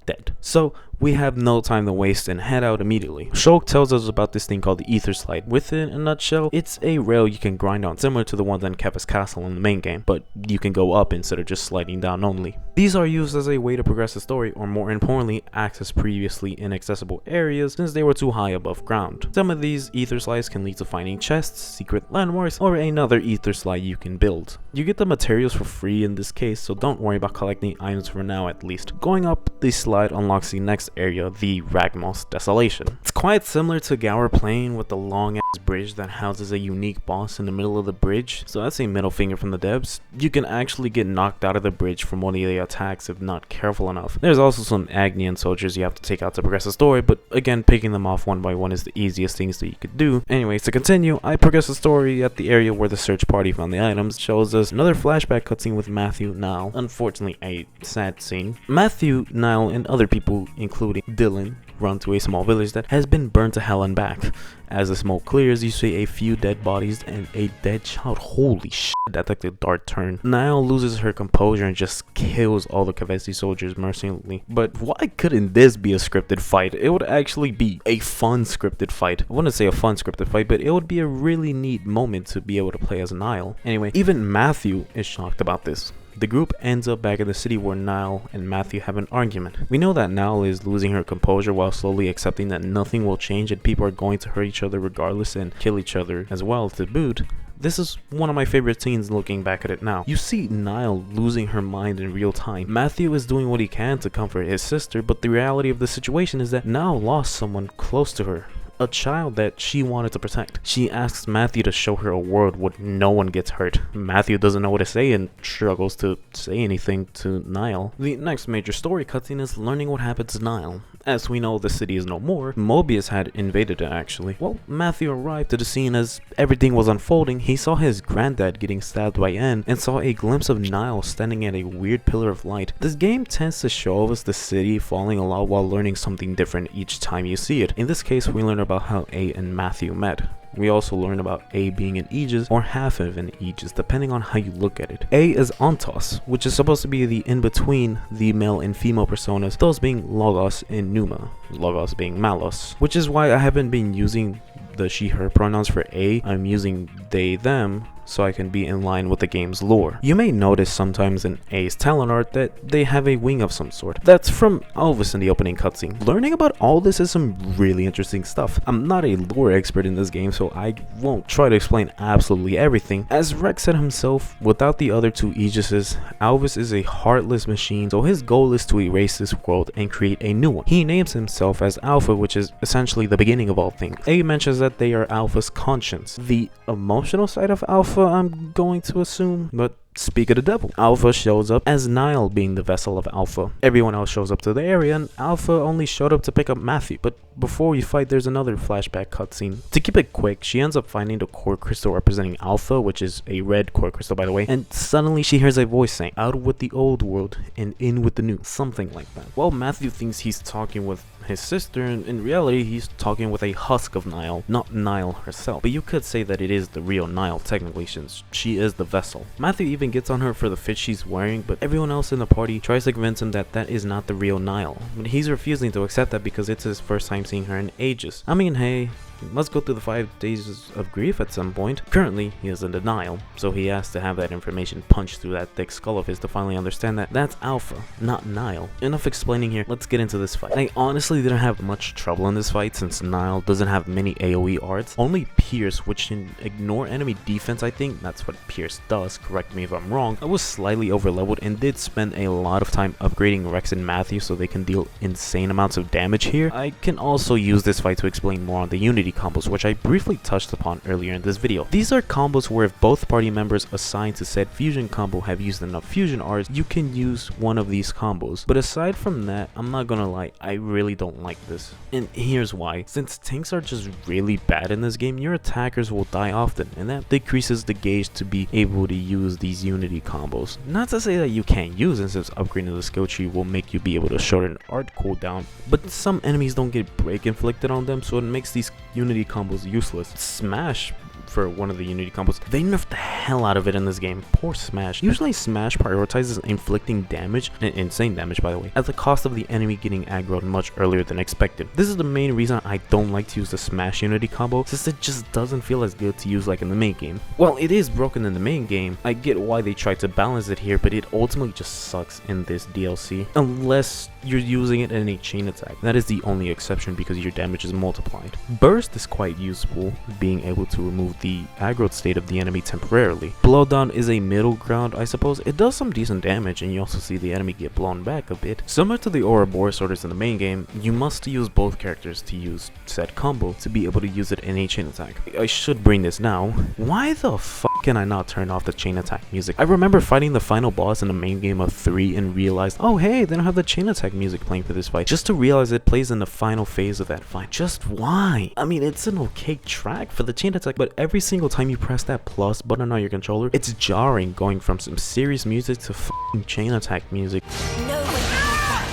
dead. So we have no time to waste and head out immediately. Shulk tells us about this thing called the Ether Slide. With it, in a nutshell, it's a rail you can grind on, similar to the ones on Keffa's Castle in the main game, but you can go up instead of just sliding down only. These are used as a way to progress the story, or more importantly, access previously inaccessible areas since they were too high above ground. Some of these Ether Slides can lead to finding chests, secret landmarks, or another Ether Slide you can build. You get the materials for free in this case, so don't worry about collecting items for now at least. Going up the slide unlocks the next area, the Ragmos Desolation. It's quite similar to Gower Plain with the long ass bridge that houses a unique boss in the middle of the bridge, so that's a middle finger from the devs. You can actually get knocked out of the bridge from one of the attacks if not careful enough. There's also some Agnian soldiers you have to take out to progress the story, but again, picking them off one by one is the easiest things that you could do. Anyways, to continue, I progress the story at the area where the search party found the items. Shows us another flashback cutscene with Matthew, Niall, unfortunately a sad scene. Matthew, Niall, and other people, including Dylan, run to a small village that has been burned to hell and back. As the smoke clears, you see a few dead bodies and a dead child. Holy shit, that took a dark turn. Niall loses her composure and just kills all the Kavesi soldiers mercilessly. But why couldn't this be a scripted fight? It would actually be a fun scripted fight. I wouldn't say a fun scripted fight, but it would be a really neat moment to be able to play as Niall. Anyway, even Matthew is shocked about this. The group ends up back in the city where Niall and Matthew have an argument. We know that Niall is losing her composure while slowly accepting that nothing will change and people are going to hurt each other regardless and kill each other as well to boot. This is one of my favorite scenes looking back at it now. You see Niall losing her mind in real time. Matthew is doing what he can to comfort his sister, but the reality of the situation is that Niall lost someone close to her. A child that she wanted to protect. She asks Matthew to show her a world where no one gets hurt. Matthew doesn't know what to say and struggles to say anything to Niall. The next major story cutscene is learning what happened to Niall. As we know, the city is no more. Mobius had invaded it actually. Well, Matthew arrived to the scene as everything was unfolding. He saw his granddad getting stabbed by N and saw a glimpse of Niall standing at a weird pillar of light. This game tends to show us the city falling a lot while learning something different each time you see it. In this case, we learn about how A and Matthew met. We also learn about A being an Aegis or half of an Aegis depending on how you look at it. A is Ontos, which is supposed to be the in-between the male and female personas, those being Logos and Numa, Logos being Malos, which is why I haven't been using the she/her pronouns for A. I'm using they/them so I can be in line with the game's lore. You may notice sometimes in A's talent art that they have a wing of some sort. That's from Elvis in the opening cutscene. Learning about all this is some really interesting stuff. I'm not a lore expert in this game, so I won't try to explain absolutely everything. As Rex said himself, without the other two Aegises, Elvis is a heartless machine, so his goal is to erase this world and create a new one. He names himself as Alpha, which is essentially the beginning of all things. A mentions that they are Alpha's conscience. The emotional side of Alpha, I'm going to assume, but speak of the devil. Alpha shows up as Niall being the vessel of Alpha. Everyone else shows up to the area and Alpha only showed up to pick up Matthew. But before we fight, there's another flashback cutscene. To keep it quick, she ends up finding the core crystal representing Alpha, which is a red core crystal by the way, and suddenly she hears a voice saying, "Out with the old world and in with the new," something like that. Well, Matthew thinks he's talking with his sister, and in reality he's talking with a husk of Niall, not Niall herself. But you could say that it is the real Niall technically, since she is the vessel. Matthew even gets on her for the fit she's wearing, but everyone else in the party tries to convince him that that is not the real Niall. But he's refusing to accept that because it's his first time seeing her in ages. I mean, hey, must go through the 5 days of grief at some point. Currently, he is in denial, so he has to have that information punched through that thick skull of his to finally understand that that's Alpha, not Niall. Enough explaining here, let's get into this fight. I honestly didn't have much trouble in this fight since Niall doesn't have many AoE arts. Only Pierce, which can ignore enemy defense, I think that's what Pierce does, correct me if I'm wrong. I was slightly overleveled and did spend a lot of time upgrading Rex and Matthew so they can deal insane amounts of damage here. I can also use this fight to explain more on the Unity combos, which I briefly touched upon earlier in this video. These are combos where if both party members assigned to said fusion combo have used enough fusion arts, you can use one of these combos. But aside from that, I'm not gonna lie, I really don't like this. And here's why. Since tanks are just really bad in this game, your attackers will die often, and that decreases the gauge to be able to use these Unity combos. Not to say that you can't use them, since upgrading the skill tree will make you be able to shorten art cooldown, but some enemies don't get break inflicted on them, so it makes these Unity combos useless. Smash, for one of the Unity combos, they nerfed the hell out of it in this game. Poor Smash. Usually Smash prioritizes inflicting damage, and insane damage by the way, at the cost of the enemy getting aggroed much earlier than expected. This is the main reason I don't like to use the Smash Unity combo, since it just doesn't feel as good to use like in the main game. While it is broken in the main game, I get why they tried to balance it here, but it ultimately just sucks in this DLC. Unless you're using it in a chain attack. That is the only exception because your damage is multiplied. Burst is quite useful, being able to remove the aggroed state of the enemy temporarily. Blowdown is a middle ground, I suppose. It does some decent damage and you also see the enemy get blown back a bit. Similar to the Ouroboros orders in the main game, you must use both characters to use said combo to be able to use it in a chain attack. I should bring this now. Why the fuck can I not turn off the chain attack music? I remember fighting the final boss in the main game of 3 and realized, oh hey, they don't have the chain attack music playing for this fight, just to realize it plays in the final phase of that fight. Just why? I mean, it's an okay track for the chain attack, but every single time you press that plus button on your controller, it's jarring, going from some serious music to f***ing chain attack music. No one can back.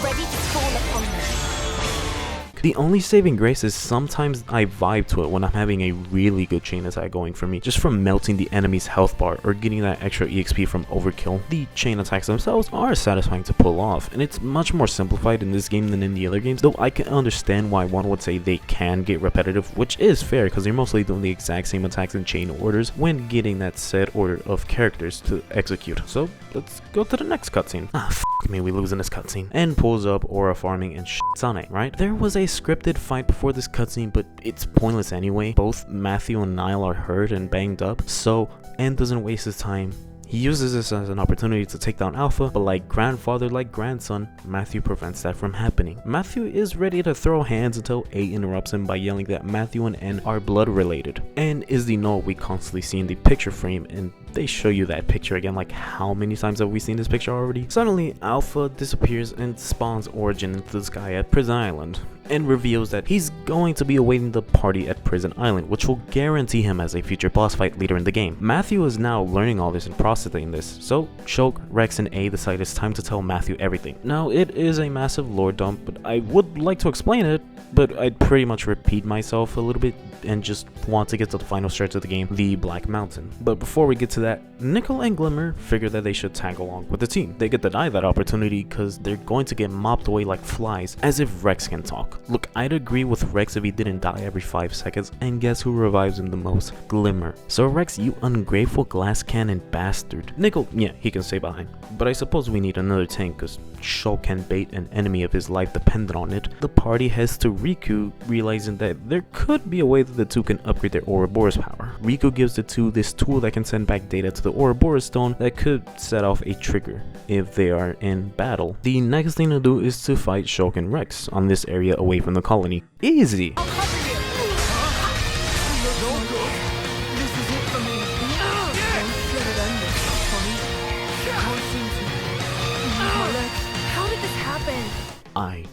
Ready to fall upon them. The only saving grace is sometimes I vibe to it when I'm having a really good chain attack going for me, just from melting the enemy's health bar or getting that extra EXP from overkill. The chain attacks themselves are satisfying to pull off, and it's much more simplified in this game than in the other games, though I can understand why one would say they can get repetitive, which is fair because you're mostly doing the exact same attacks in chain orders when getting that set order of characters to execute. So let's go to the next cutscene. Ah, me, we lose in this cutscene, and pulls up aura farming and shits on it, right? There was a scripted fight before this cutscene, but it's pointless anyway. Both Matthew and Niall are hurt and banged up, so N doesn't waste his time. He uses this as an opportunity to take down Alpha, but like grandfather, like grandson, Matthew prevents that from happening. Matthew is ready to throw hands until A interrupts him by yelling that Matthew and N are blood related. N is the note we constantly see in the picture frame, and they show you that picture again. Like, how many times have we seen this picture already? Suddenly, Alpha disappears and spawns Origin into the sky at Prison Island, and reveals that he's going to be awaiting the party at Prison Island, which will guarantee him as a future boss fight later in the game. Matthew is now learning all this and processing this, so Shulk, Rex, and A decide it's time to tell Matthew everything. Now, it is a massive lore dump, but I would like to explain it, but I'd pretty much repeat myself a little bit and just want to get to the final stretch of the game, the Black Mountain. But before we get to that, Nickel and Glimmer figure that they should tag along with the team. They get denied that opportunity because they're going to get mopped away like flies, as if Rex can talk. Look, I'd agree with Rex if he didn't die every 5 seconds, and guess who revives him the most? Glimmer. So Rex, you ungrateful glass cannon bastard. Nickel, yeah, he can stay behind, but I suppose we need another tank because Shulk can bait an enemy if his life depended on it. The party heads to Riku, realizing that there could be a way that the two can upgrade their Ouroboros power. Riku gives the two this tool that can send back data to the Ouroboros stone that could set off a trigger if they are in battle. The next thing to do is to fight Shulk and Rex on this area away from the colony. Easy! This is it for me. Don't let it end this, honey. Can't seem to. My legs. How did this happen? I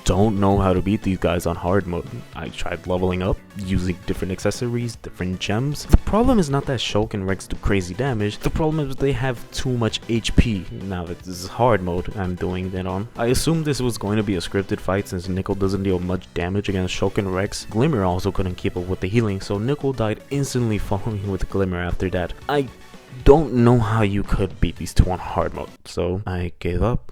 don't know how to beat these guys on hard mode. I tried leveling up, using different accessories, different gems. The problem is not that Shulk and Rex do crazy damage, the problem is they have too much HP. Now that this is hard mode I'm doing that on. I assumed this was going to be a scripted fight since Nickel doesn't deal much damage against Shulk and Rex. Glimmer also couldn't keep up with the healing, so Nickel died instantly following with Glimmer after that. I don't know how you could beat these two on hard mode, so I gave up.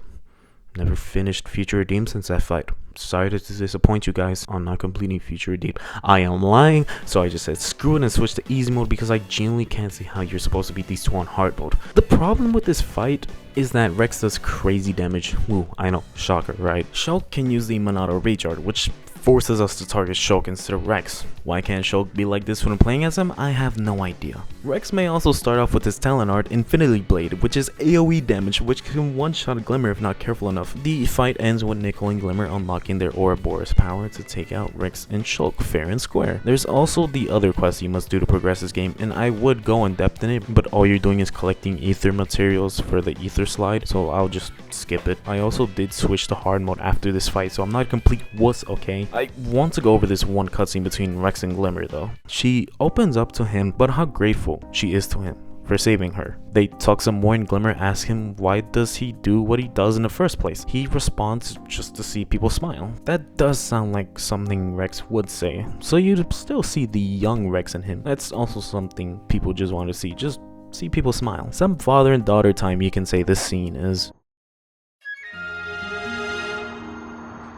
Never finished Future Redeemed since that fight. Sorry to disappoint you guys on not completing Future Redeemed. I am lying, so I just said screw it and switch to easy mode because I genuinely can't see how you're supposed to beat these two on hard mode. The problem with this fight is that Rex does crazy damage. Woo, I know, shocker, right? Shulk can use the Monado Recharge, which forces us to target Shulk instead of Rex. Why can't Shulk be like this when playing as him? I have no idea. Rex may also start off with his talent art Infinity Blade, which is AoE damage, which can one-shot Glimmer if not careful enough. The fight ends with Nickel and Glimmer unlocking their Ouroboros power to take out Rex and Shulk fair and square. There's also the other quest you must do to progress this game, and I would go in depth in it, but all you're doing is collecting ether materials for the ether slide, so I'll just skip it. I also did switch to hard mode after this fight, so I'm not a complete wuss, okay? I want to go over this one cutscene between Rex and Glimmer though. She opens up to him, but how grateful she is to him for saving her. They talk some more and Glimmer asks him why does he do what he does in the first place. He responds just to see people smile. That does sound like something Rex would say. So you'd still see the young Rex in him. That's also something people just want to see. Just see people smile. Some father and daughter time you can say this scene is.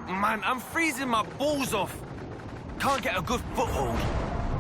Man, I'm freezing my balls off. Can't get a good foothold.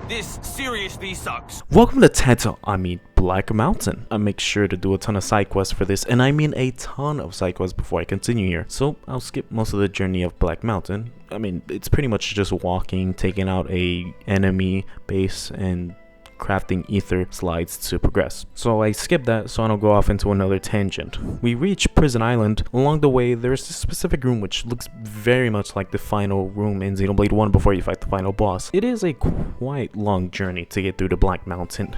This seriously sucks. Welcome to Black Mountain. I make sure to do a ton of side quests for this, and I mean a ton of side quests before I continue here. So I'll skip most of the journey of Black Mountain. I mean, it's pretty much just walking, taking out a enemy base, and crafting ether slides to progress. So I skip that so I don't go off into another tangent. We reach Prison Island. Along the way there's a specific room which looks very much like the final room in Xenoblade 1 before you fight the final boss. It is a quite long journey to get through the Black Mountain.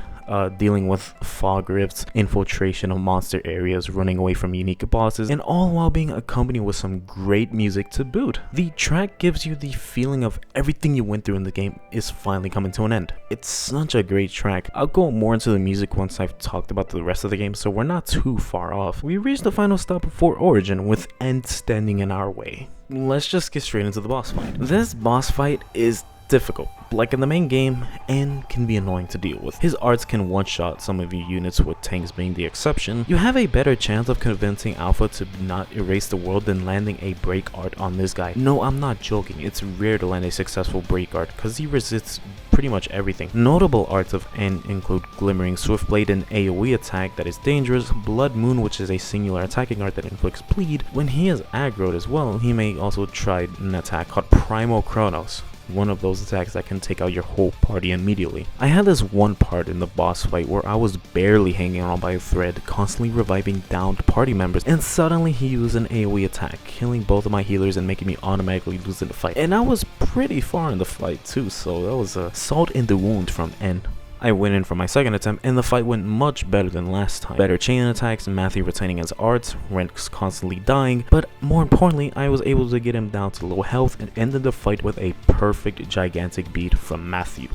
Dealing with fog rifts, infiltration of monster areas, running away from unique bosses, and all while being accompanied with some great music to boot. The track gives you the feeling of everything you went through in the game is finally coming to an end. It's such a great track. I'll go more into the music once I've talked about the rest of the game, so we're not too far off. We reach the final stop before Origin with End standing in our way. Let's just get straight into the boss fight. This boss fight is difficult. Like in the main game, N can be annoying to deal with. His arts can one-shot some of your units, with tanks being the exception. You have a better chance of convincing Alpha to not erase the world than landing a break art on this guy. No, I'm not joking, it's rare to land a successful break art because he resists pretty much everything. Notable arts of N include Glimmering Swiftblade, an AoE attack that is dangerous, Blood Moon, which is a singular attacking art that inflicts bleed. When he is aggroed as well, he may also try an attack called Primal Chronos, one of those attacks that can take out your whole party immediately. I had this one part in the boss fight where I was barely hanging on by a thread, constantly reviving downed party members, and suddenly he used an AoE attack, killing both of my healers and making me automatically lose in the fight. And I was pretty far in the fight too, so that was a salt in the wound from N. I went in for my second attempt and the fight went much better than last time. Better chain attacks, Matthew retaining his arts, Rex constantly dying, but more importantly, I was able to get him down to low health and ended the fight with a perfect gigantic beat from Matthew.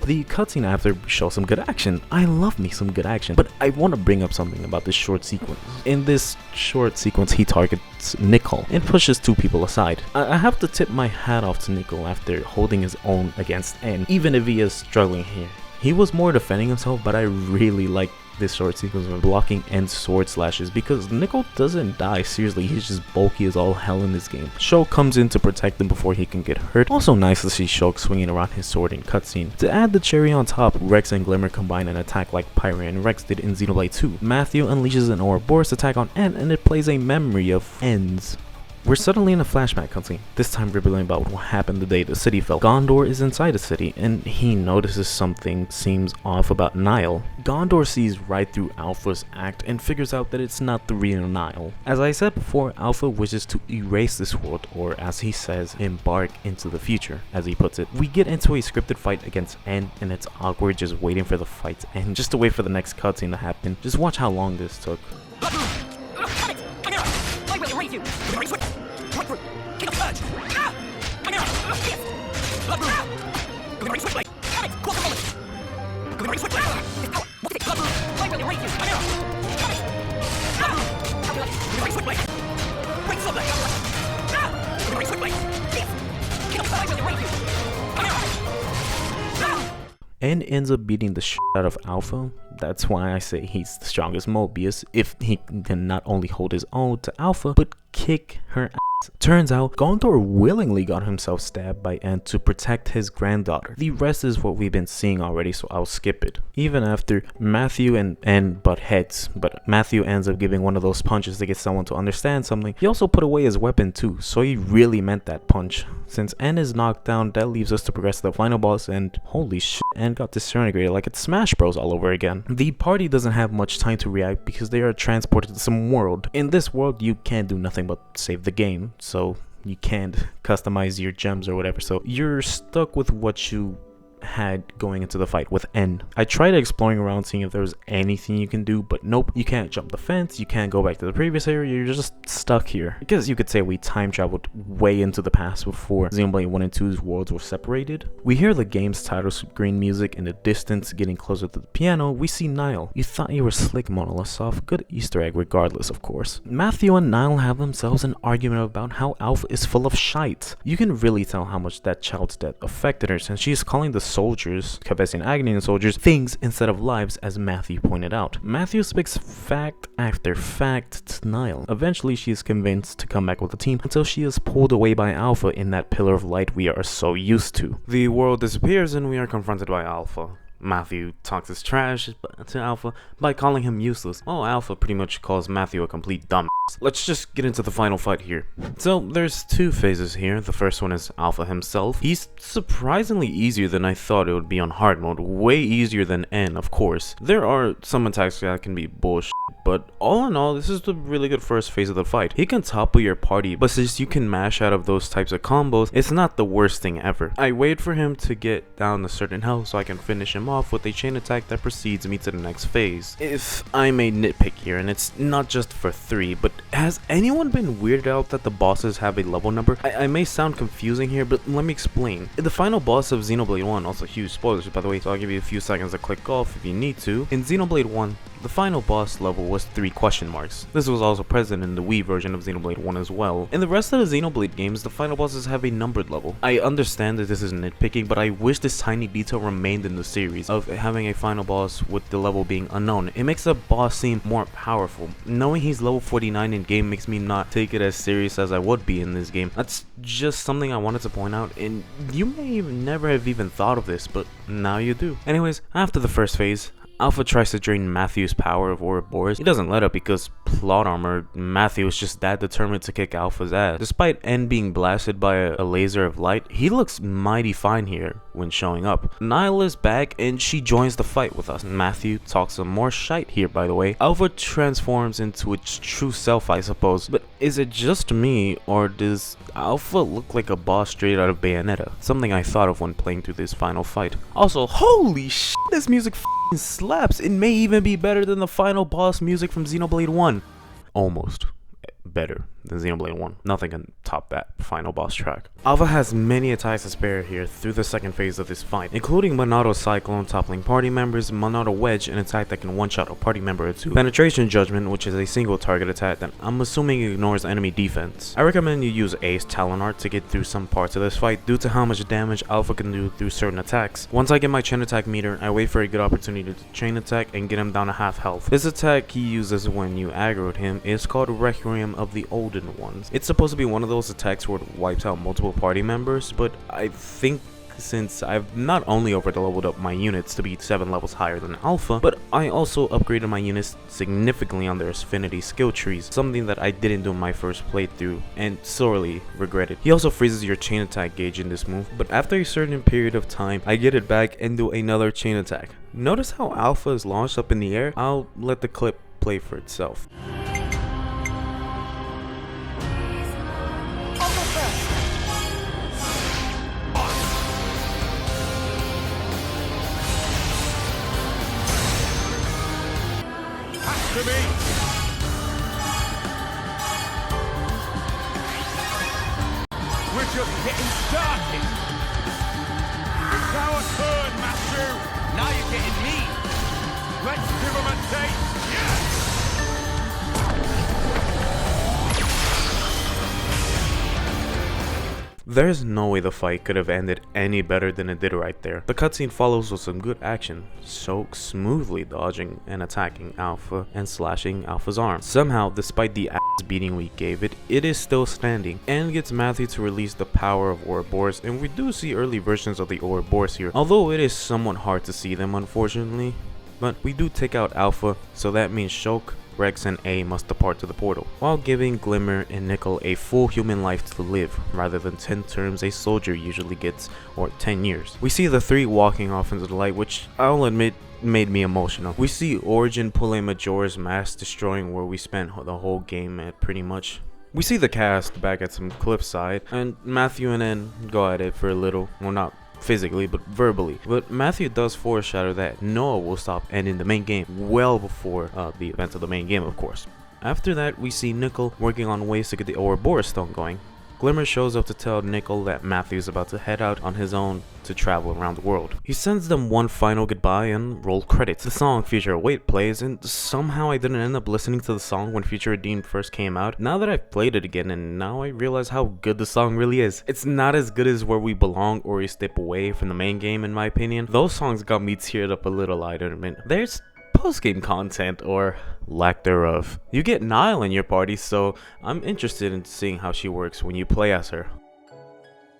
The cutscene after shows some good action. I love me some good action, but I want to bring up something about this short sequence. In this short sequence, he targets Nicole and pushes two people aside. I have to tip my hat off to Nicole after holding his own against N, even if he is struggling here. He was more defending himself, but I really like this short sequence of blocking N's sword slashes because Nicole doesn't die, seriously, he's just bulky as all hell in this game. Shulk comes in to protect him before he can get hurt. Also nice to see Shulk swinging around his sword in cutscene. To add the cherry on top, Rex and Glimmer combine an attack like Pyre and Rex did in Xenoblade 2. Matthew unleashes an Ouroboros attack on N and it plays a memory of N's. We're suddenly in a flashback cutscene, this time revealing about what happened the day the city fell. Gondor is inside the city, and he notices something seems off about Nile. Gondor sees right through Alpha's act and figures out that it's not the real Nile. As I said before, Alpha wishes to erase this world, or as he says, embark into the future, as he puts it. We get into a scripted fight against N, and it's awkward just waiting for the fight to end, just to wait for the next cutscene to happen. Just watch how long this took. N ends up beating the shit out of Alpha. That's why I say he's the strongest Mobius, if he can not only hold his own to Alpha, but kick her ass. Turns out, Gondor willingly got himself stabbed by N to protect his granddaughter. The rest is what we've been seeing already, so I'll skip it. Even after Matthew and N butt heads, but Matthew ends up giving one of those punches to get someone to understand something. He also put away his weapon too, so he really meant that punch. Since N is knocked down, that leaves us to progress to the final boss, and holy shit, N got disintegrated like it's Smash Bros all over again. The party doesn't have much time to react because they are transported to some world. In this world, you can't do nothing but save the game, so you can't customize your gems or whatever, so you're stuck with what you had going into the fight with N. I tried exploring around seeing if there was anything you can do, but nope, you can't jump the fence, you can't go back to the previous area, you're just stuck here. Because you could say we time traveled way into the past before Xenoblade 1 and 2's worlds were separated. We hear the game's title screen music in the distance. Getting closer to the piano, we see Nile. You thought you were slick, Monolith. Good Easter egg regardless, of course. Matthew and Nile have themselves an argument about how Alpha is full of shite. You can really tell how much that child's death affected her, since she is calling the soldiers, Cavesian Aghanim soldiers, things instead of lives, as Matthew pointed out. Matthew speaks fact after fact to Nile. Eventually, she is convinced to come back with the team until she is pulled away by Alpha in that pillar of light we are so used to. The world disappears and we are confronted by Alpha. Matthew talks his trash to Alpha by calling him useless. Oh, Alpha pretty much calls Matthew a complete dumbass. Let's just get into the final fight here. So there's two phases here. The first one is Alpha himself. He's surprisingly easier than I thought it would be on hard mode. Way easier than N, of course. There are some attacks that can be bullshit, but all in all, this is the really good first phase of the fight. He can topple your party, but since you can mash out of those types of combos, it's not the worst thing ever. I wait for him to get down a certain health so I can finish him off with a chain attack that precedes me to the next phase. If I may nitpick here, and it's not just for 3, but has anyone been weirded out that the bosses have a level number? I may sound confusing here, but let me explain. The final boss of Xenoblade 1, also huge spoilers by the way, so I'll give you a few seconds to click off if you need to. In Xenoblade 1, the final boss level was 3 question marks. This was also present in the Wii version of Xenoblade 1 as well. In the rest of the Xenoblade games, the final bosses have a numbered level. I understand that this is nitpicking, but I wish this tiny detail remained in the series of having a final boss with the level being unknown. It makes the boss seem more powerful. Knowing he's level 49 in game makes me not take it as serious as I would be in this game. That's just something I wanted to point out, and you may even never have even thought of this, but now you do. Anyways, after the first phase, Alpha tries to drain Matthew's power of Ouroboros. He doesn't let up because plot armor, Matthew is just that determined to kick Alpha's ass. Despite N being blasted by a laser of light, he looks mighty fine here when showing up. Nyla is back and she joins the fight with us. Matthew talks some more shite here by the way. Alpha transforms into its true self I suppose, but is it just me or does Alpha look like a boss straight out of Bayonetta? Something I thought of when playing through this final fight. Also, holy shit, this music slaps. It may even be better than the final boss music from Xenoblade 1. Almost better than Xenoblade 1. Nothing can top that final boss track. Alpha has many attacks to spare here through the second phase of this fight, including Monado Cyclone toppling party members, Monado Wedge, an attack that can one-shot a party member or two, Penetration Judgment, which is a single target attack that I'm assuming ignores enemy defense. I recommend you use Ace Talon Art to get through some parts of this fight due to how much damage Alpha can do through certain attacks. Once I get my chain attack meter, I wait for a good opportunity to chain attack and get him down to half health. This attack he uses when you aggroed him is called Requiem of the Olden Ones. It's supposed to be one of those attacks where it wipes out multiple party members, but I think since I've not only over-leveled up my units to be 7 levels higher than Alpha, but I also upgraded my units significantly on their affinity skill trees, something that I didn't do in my first playthrough and sorely regretted. He also freezes your chain attack gauge in this move, but after a certain period of time, I get it back and do another chain attack. Notice how Alpha is launched up in the air? I'll let the clip play for itself. To me. We're just getting started. It's our turn, Matthew. Now you're getting me. Let's give him a taste. Yes! There's no way the fight could have ended any better than it did right there. The cutscene follows with some good action, so smoothly dodging and attacking Alpha and slashing Alpha's arm. Somehow, despite the ass beating we gave it, it is still standing and gets Matthew to release the power of Ouroboros, and we do see early versions of the Ouroboros here, although it is somewhat hard to see them unfortunately. But we do take out Alpha, so that means Shulk, Rex, and A must depart to the portal, while giving Glimmer and Nickel a full human life to live, rather than 10 terms a soldier usually gets, or 10 years. We see the 3 walking off into the light, which I'll admit made me emotional. We see Origin pull a Majora's Mask, destroying where we spent the whole game at pretty much. We see the cast back at some cliffside, and Matthew and N go at it for a little, well not physically but verbally, but Matthew does foreshadow that Noah will stop and in the main game well before the events of the main game of course. After that we see Nickel working on ways to get the Ouroboros stone going. Glimmer shows up to tell Nickel that Matthew's about to head out on his own to travel around the world. He sends them one final goodbye and roll credits. The song Future Await plays, and somehow I didn't end up listening to the song when Future Redeemed first came out. Now that I've played it again, and now I realize how good the song really is. It's not as good as Where We Belong or A Step Away from the main game in my opinion. Those songs got me teared up a little, I admit. There's post-game content, or lack thereof. You get Nile in your party, so I'm interested in seeing how she works when you play as her.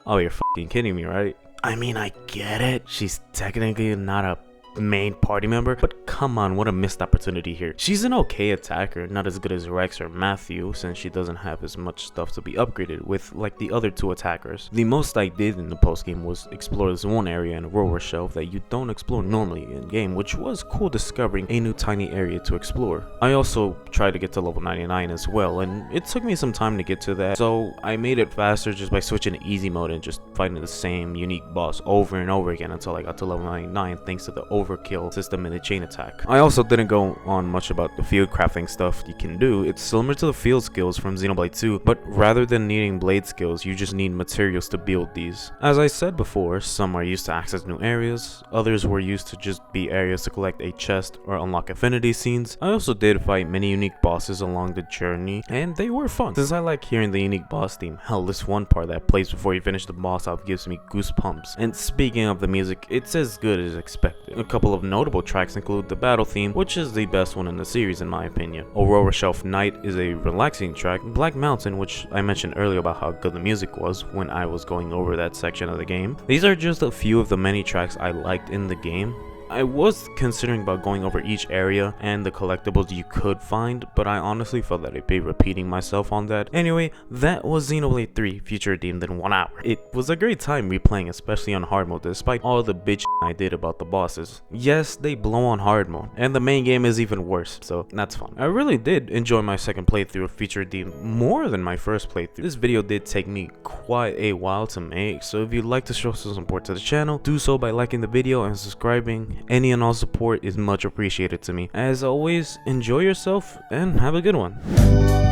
Oh, you're fucking kidding me, right? I mean, I get it. She's technically not a main party member, but come on, what a missed opportunity here. She's an okay attacker, not as good as Rex or Matthew, since she doesn't have as much stuff to be upgraded with like the other two attackers. The most I did in the post game was explore this one area in a rover shelf that you don't explore normally in game, which was cool discovering a new tiny area to explore. I also tried to get to level 99 as well, and it took me some time to get to that, so I made it faster just by switching to easy mode and just fighting the same unique boss over and over again until I got to level 99 thanks to the overkill system in the chain attack. I also didn't go on much about the field crafting stuff you can do. It's similar to the field skills from Xenoblade 2, but rather than needing blade skills, you just need materials to build these. As I said before, some are used to access new areas, others were used to just be areas to collect a chest or unlock affinity scenes. I also did fight many unique bosses along the journey, and they were fun. Since I like hearing the unique boss theme, hell, this one part that plays before you finish the boss off gives me goosebumps. And speaking of the music, it's as good as expected. A couple of notable tracks include the battle theme, which is the best one in the series in my opinion. Aurora Shelf Night is a relaxing track. Black Mountain, which I mentioned earlier about how good the music was when I was going over that section of the game. These are just a few of the many tracks I liked in the game. I was considering about going over each area and the collectibles you could find, but I honestly felt that I'd be repeating myself on that. Anyway, that was Xenoblade 3 Future Redeemed in 1 hour. It was a great time replaying, especially on hard mode, despite all the bitch I did about the bosses. Yes, they blow on hard mode, and the main game is even worse, so that's fun. I really did enjoy my second playthrough of Future Redeemed more than my first playthrough. This video did take me quite a while to make, so if you'd like to show some support to the channel, do so by liking the video and subscribing. Any and all support is much appreciated to me. As always, enjoy yourself and have a good one.